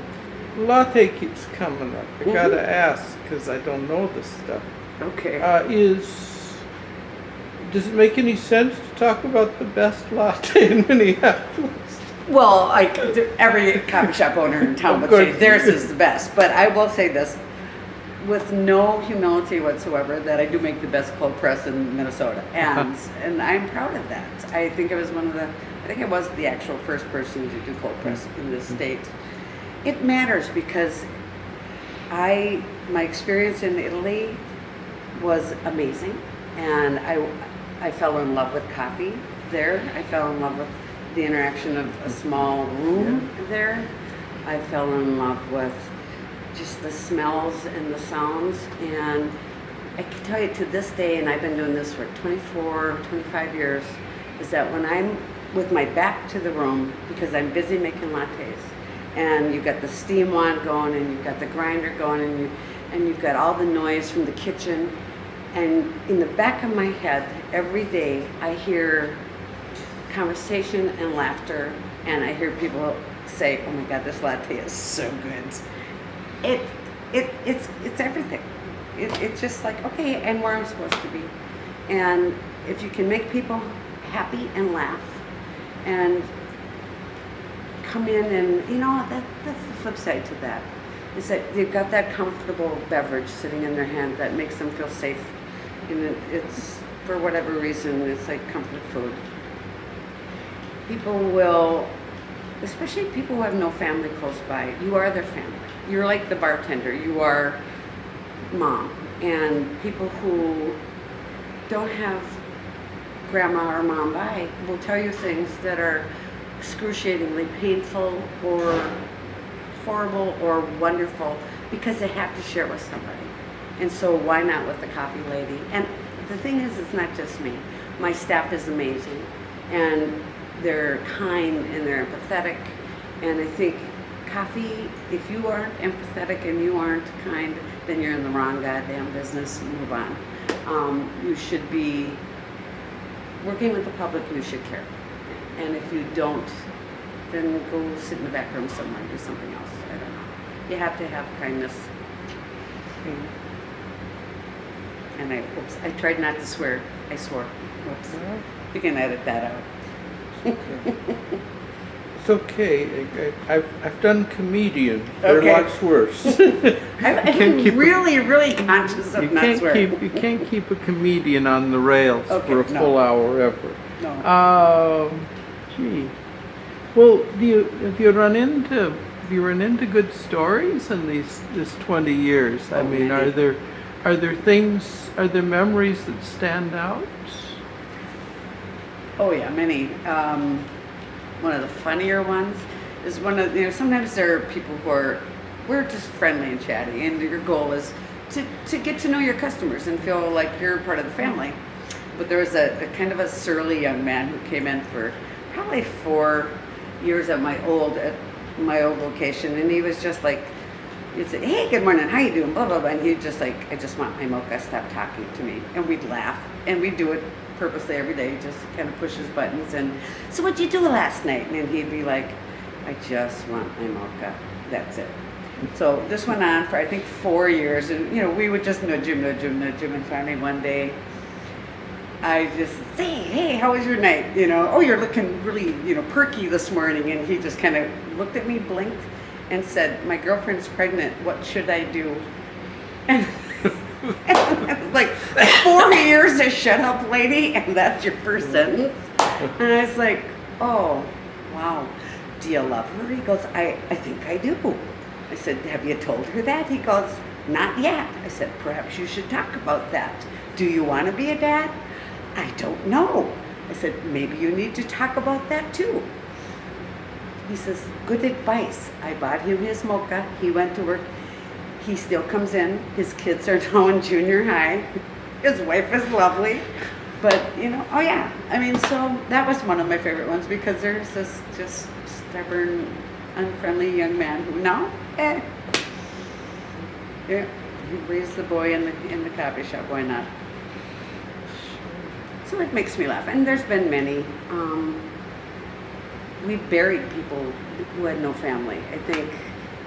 latte keeps coming up. I gotta ask, because I don't know this stuff. Okay. Does it make any sense to talk about the best latte in Minneapolis? Well, every coffee shop owner in town would say theirs is the best. But I will say this, with no humility whatsoever, that I do make the best cold press in Minnesota, and I'm proud of that. I think I was the actual first person to do cold press in this state. It matters because my experience in Italy was amazing, and I fell in love with coffee there. I fell in love with the interaction of a small room there. I fell in love with just the smells and the sounds, and I can tell you to this day, and I've been doing this for 25 years, is that when I'm with my back to the room, because I'm busy making lattes, and you've got the steam wand going, and you've got the grinder going, and you've got all the noise from the kitchen, and in the back of my head, every day, I hear conversation and laughter, and I hear people say, "Oh my God, this latte is so good." It's everything. It's just like, okay, and where I'm supposed to be. And if you can make people happy and laugh and come in, and that's the flip side to that, is that they've got that comfortable beverage sitting in their hand that makes them feel safe. And it's, for whatever reason, it's like comfort food. People will, especially people who have no family close by, you are their family. You're like the bartender, you are mom. And people who don't have grandma or mom by will tell you things that are excruciatingly painful or horrible or wonderful because they have to share with somebody. And so why not with the coffee lady? And the thing is, it's not just me. My staff is amazing, and they're kind and they're empathetic. And I think coffee, if you aren't empathetic and you aren't kind, then you're in the wrong goddamn business. Move on. You should be working with the public. You should care. And if you don't, then go sit in the back room somewhere and do something else. I don't know. You have to have kindness. And I tried not to swear. I swore. Whoops. You can edit that out. It's okay. I've done comedian. They're lots worse. I'm really conscious of not swearing. You can't keep a comedian on the rails for a full hour ever. No. Gee. Well, have you run into good stories in this 20 years? I mean, many. are there memories that stand out? Oh yeah, many. One of the funnier ones is sometimes there are people who we're just friendly and chatty, and your goal is to get to know your customers and feel like you're part of the family. But there was a kind of a surly young man who came in for probably 4 years at my old location, and he was just like, he'd say, "Hey, good morning, how you doing?" Blah blah blah, and he'd just like, "I just want my mocha, stop talking to me," and we'd laugh, and we'd do it purposely every day, just kind of push his buttons. And so, what'd you do last night? And he'd be like, "I just want my mocha, that's it." So this went on for I think 4 years, and we would just nudge him, and finally one day I just say, hey, how was your night? Oh, you're looking really, perky this morning. And he just kind of looked at me, blinked, and said, my girlfriend's pregnant. What should I do? And, and I was like, 4 years to shut up, lady, and that's your first sentence? And I was like, oh, wow. Do you love her? He goes, I think I do. I said, have you told her that? He goes, not yet. I said, perhaps you should talk about that. Do you want to be a dad? I don't know. I said, maybe you need to talk about that too. He says, good advice. I bought him his mocha. He went to work. He still comes in. His kids are now in junior high. His wife is lovely. But, oh yeah. I mean, so that was one of my favorite ones because there's this just stubborn, unfriendly young man who now, yeah, he raised the boy in the coffee shop. Why not? So it makes me laugh. And there's been many. We've buried people who had no family, I think.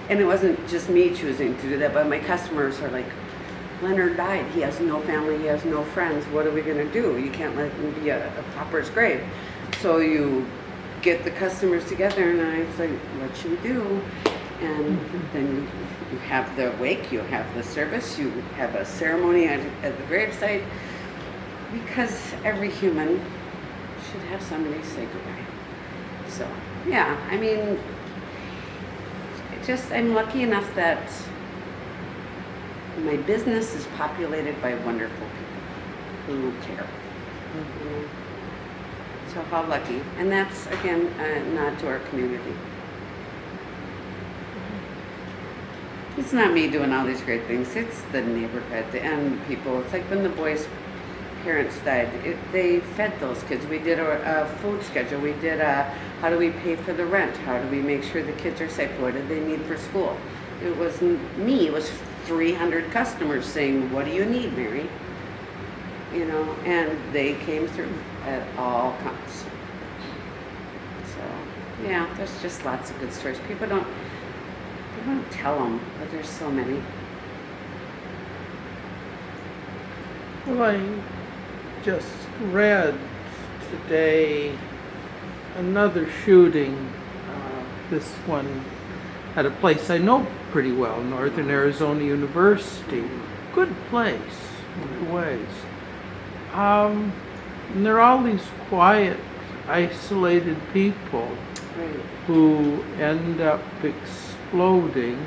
And it wasn't just me choosing to do that, but my customers are like, Leonard died. He has no family. He has no friends. What are we going to do? You can't let him be a pauper's grave. So you get the customers together, and I was like, what should we do? And then you have the wake, you have the service, you have a ceremony at the gravesite, because every human should have somebody say goodbye. So, yeah, I mean, I'm lucky enough that my business is populated by wonderful people who care. So how lucky. And that's, again, a nod to our community. It's not me doing all these great things. It's the neighborhood and people. It's like when the boys' parents died. They fed those kids. We did a food schedule. We did how do we pay for the rent? How do we make sure the kids are safe? What do they need for school? It wasn't me. It was 300 customers saying, what do you need, Mary? And they came through at all counts. So, yeah, there's just lots of good stories. People don't tell them, but there's so many. Well, I just read today another shooting, this one at a place I know pretty well, Northern Arizona University. Good place in ways. And there are all these quiet, isolated people who end up exploding.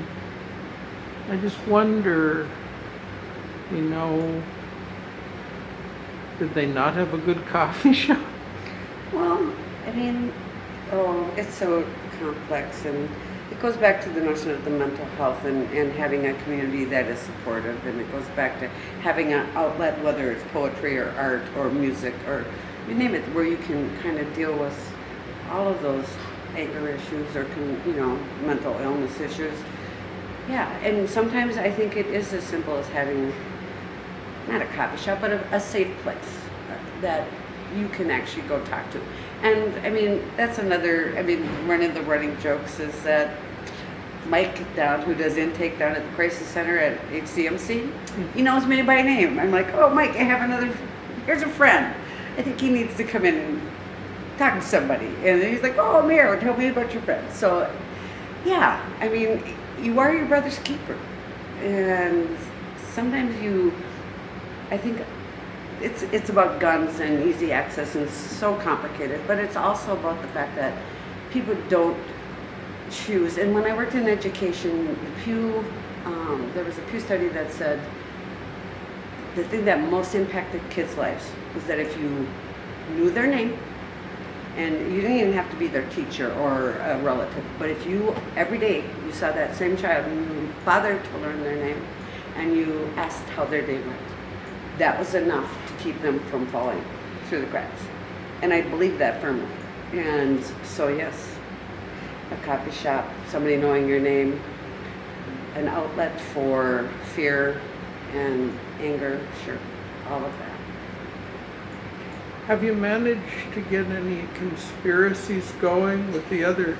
I just wonder, did they not have a good coffee shop? Well, I mean, it's so complex, and it goes back to the notion of the mental health and having a community that is supportive, and it goes back to having an outlet, whether it's poetry or art or music or you name it, where you can kind of deal with all of those anger issues or mental illness issues. Yeah, and sometimes I think it is as simple as having not a coffee shop, but a safe place that you can actually go talk to. And I mean, that's another, one of the running jokes is that Mike down, who does intake down at the crisis center at HCMC, he knows me by name. I'm like, oh, Mike, here's a friend. I think he needs to come in and talk to somebody. And he's like, oh, Mayor, tell me about your friend. So, yeah, you are your brother's keeper. And sometimes I think it's about guns and easy access, and it's so complicated, but it's also about the fact that people don't choose. And when I worked in education, there was a Pew study that said the thing that most impacted kids' lives was that if you knew their name, and you didn't even have to be their teacher or a relative, but if you, every day, you saw that same child and you bothered to learn their name, and you asked how their day went, that was enough to keep them from falling through the cracks. And I believe that firmly. And so yes, a coffee shop, somebody knowing your name, an outlet for fear and anger, sure, all of that. Have you managed to get any conspiracies going with the other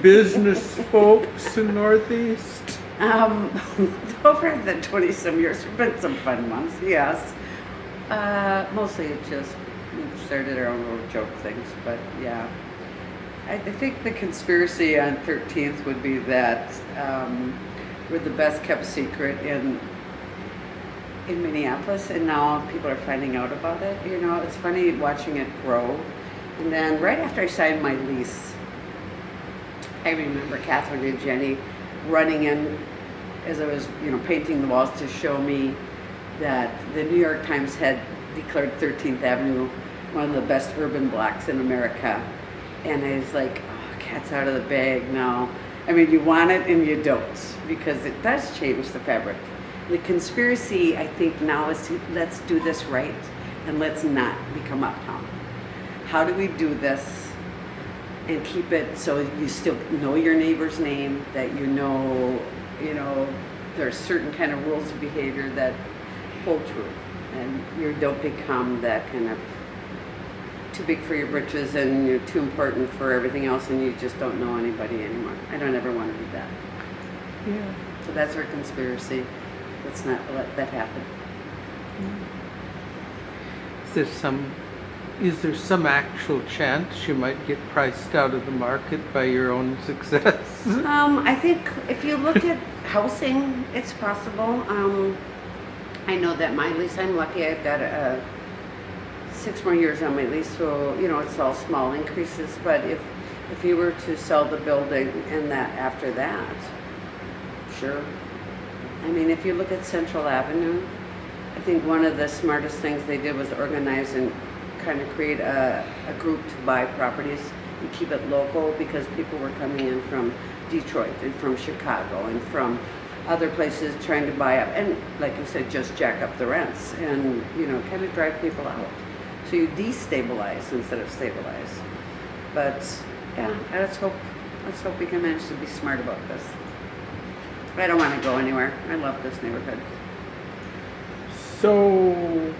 business folks in Northeast? Over the 20-some years, there have been some fun ones, yes. Mostly it just, we've started our own little joke things, but yeah. I think the conspiracy on 13th would be that we're the best kept secret in Minneapolis, and now people are finding out about it. You know, it's funny watching it grow. And then right after I signed my lease, I remember Catherine and Jenny running in as I was, you know, painting the walls to show me that the New York Times had declared 13th Avenue one of the best urban blocks in America. And I was like, oh, cat's out of the bag now. I mean, you want it and you don't, because it does change the fabric. The conspiracy, I think, now is to, let's do this right and let's not become uptown. How do we do this and keep it so you still know your neighbor's name, that you know, there's certain kind of rules of behavior that hold true, and you don't become that kind of too big for your britches and you're too important for everything else and you just don't know anybody anymore. I don't ever want to be that. Yeah. So that's our conspiracy. Let's not let that happen. Is there some actual chance you might get priced out of the market by your own success? I think if you look at housing, it's possible. I know that my lease, I'm lucky I've got 6 more years on my lease, so it's all small increases. But if you were to sell the building and that after that, sure. I mean, if you look at Central Avenue, I think one of the smartest things they did was organize and kind of create a group to buy properties and keep it local, because people were coming in from Detroit and from Chicago and from other places trying to buy up, and like you said, just jack up the rents and kind of drive people out. So you destabilize instead of stabilize. But yeah, let's hope we can manage to be smart about this. I don't want to go anywhere. I love this neighborhood. So,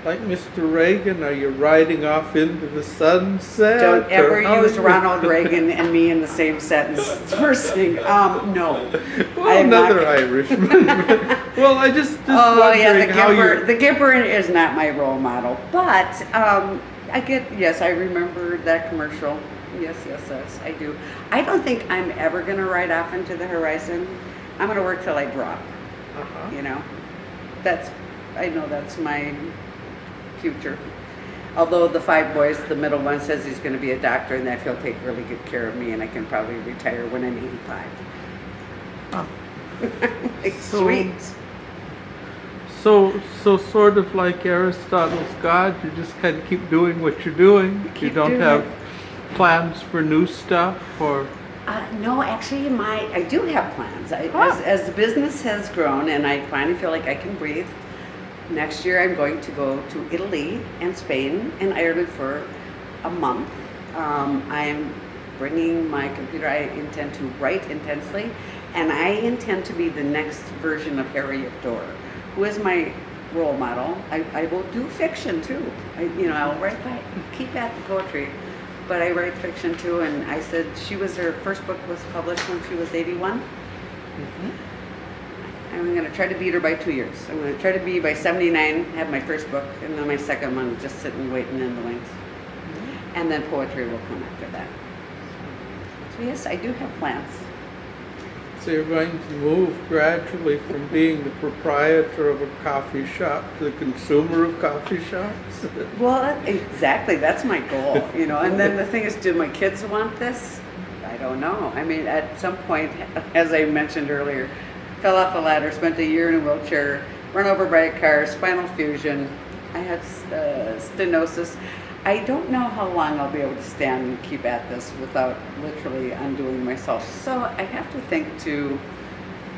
like Mr. Reagan, are you riding off into the sunset? Don't ever use Ronald Reagan and me in the same sentence. First thing, no. Well, another Irishman. Well, I just wondering how you... The Gipper is not my role model, but I remember that commercial. Yes, I do. I don't think I'm ever going to ride off into the horizon. I'm going to work till I drop. I know that's my future. Although the 5 boys, the middle one says he's going to be a doctor and that he'll take really good care of me, and I can probably retire when I'm 85. Oh. Sweet. So sort of like Aristotle's God, you just kind of keep doing what you're doing. You don't have plans for new stuff, or? No, actually, I do have plans. As the business has grown and I finally feel like I can breathe, next year I'm going to go to Italy and Spain and Ireland for a month. I am bringing my computer. I intend to write intensely, and I intend to be the next version of Harriet Dorr, who is my role model. I will do fiction too. I'll write keep at the poetry, but I write fiction too. And I said her first book was published when she was 81. Mm-hmm. I'm going to try to beat her by 2 years. I'm going to try to be by 79, have my first book, and then my second one just sitting waiting in the wings. Mm-hmm. And then poetry will come after that. So yes, I do have plans. So you're going to move gradually from being the proprietor of a coffee shop to the consumer of coffee shops? Well, exactly. That's my goal, And then the thing is, do my kids want this? I don't know. I mean, at some point, as I mentioned earlier, fell off a ladder, spent a year in a wheelchair, run over by a car, spinal fusion. I had stenosis. I don't know how long I'll be able to stand and keep at this without literally undoing myself. So I have to think to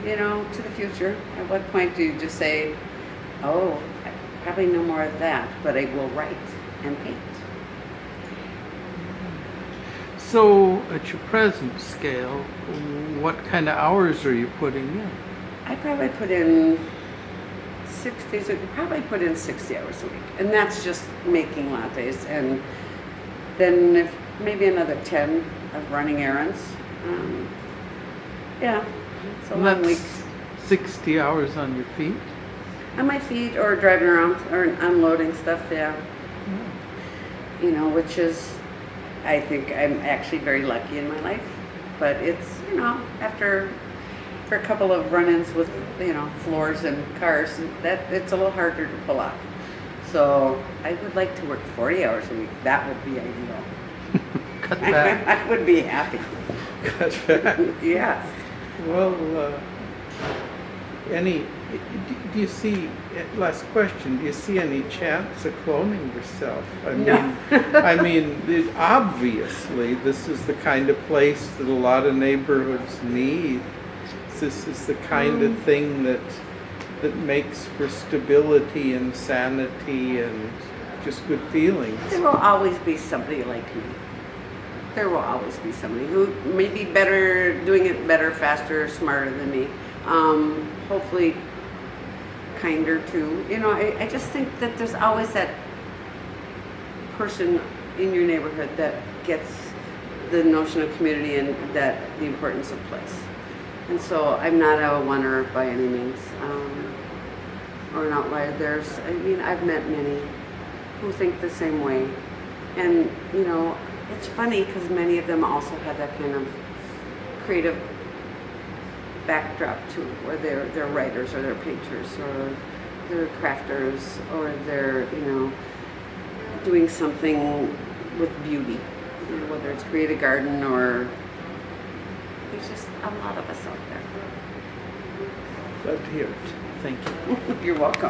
the future. At what point do you just say, oh, probably no more of that, but I will write and paint. So at your present scale, what kind of hours are you putting in? I probably put in 60 hours a week, and that's just making lattes, and then maybe another 10 of running errands. It's a And long week. that's 60 hours on your feet? On my feet or driving around or unloading stuff, yeah. You know, which is, I think I'm actually very lucky in my life. But it's, you know, for a couple of run-ins with, you know, floors and cars, that it's a little harder to pull off. So I would like to work 40 hours a week. That would be ideal. Cut back. I would be happy. Cut back. Yes. Well, do you see, last question, do you see any chance of cloning yourself? I mean, obviously, this is the kind of place that a lot of neighborhoods need. This is the kind of thing that makes for stability and sanity and just good feelings. There will always be somebody like me. There will always be somebody who may be better, doing it better, faster, smarter than me. Hopefully kinder too. You know, I just think that there's always that person in your neighborhood that gets the notion of community and that the importance of place. And so I'm not a oneer by any means, or an outlier. I've met many who think the same way. And, you know, it's funny because many of them also have that kind of creative backdrop too, where they're writers or they're painters or they're crafters or they're, you know, doing something with beauty, you know, whether it's create a garden or there's just a lot of us out there. Glad to hear it. Thank you. You're welcome.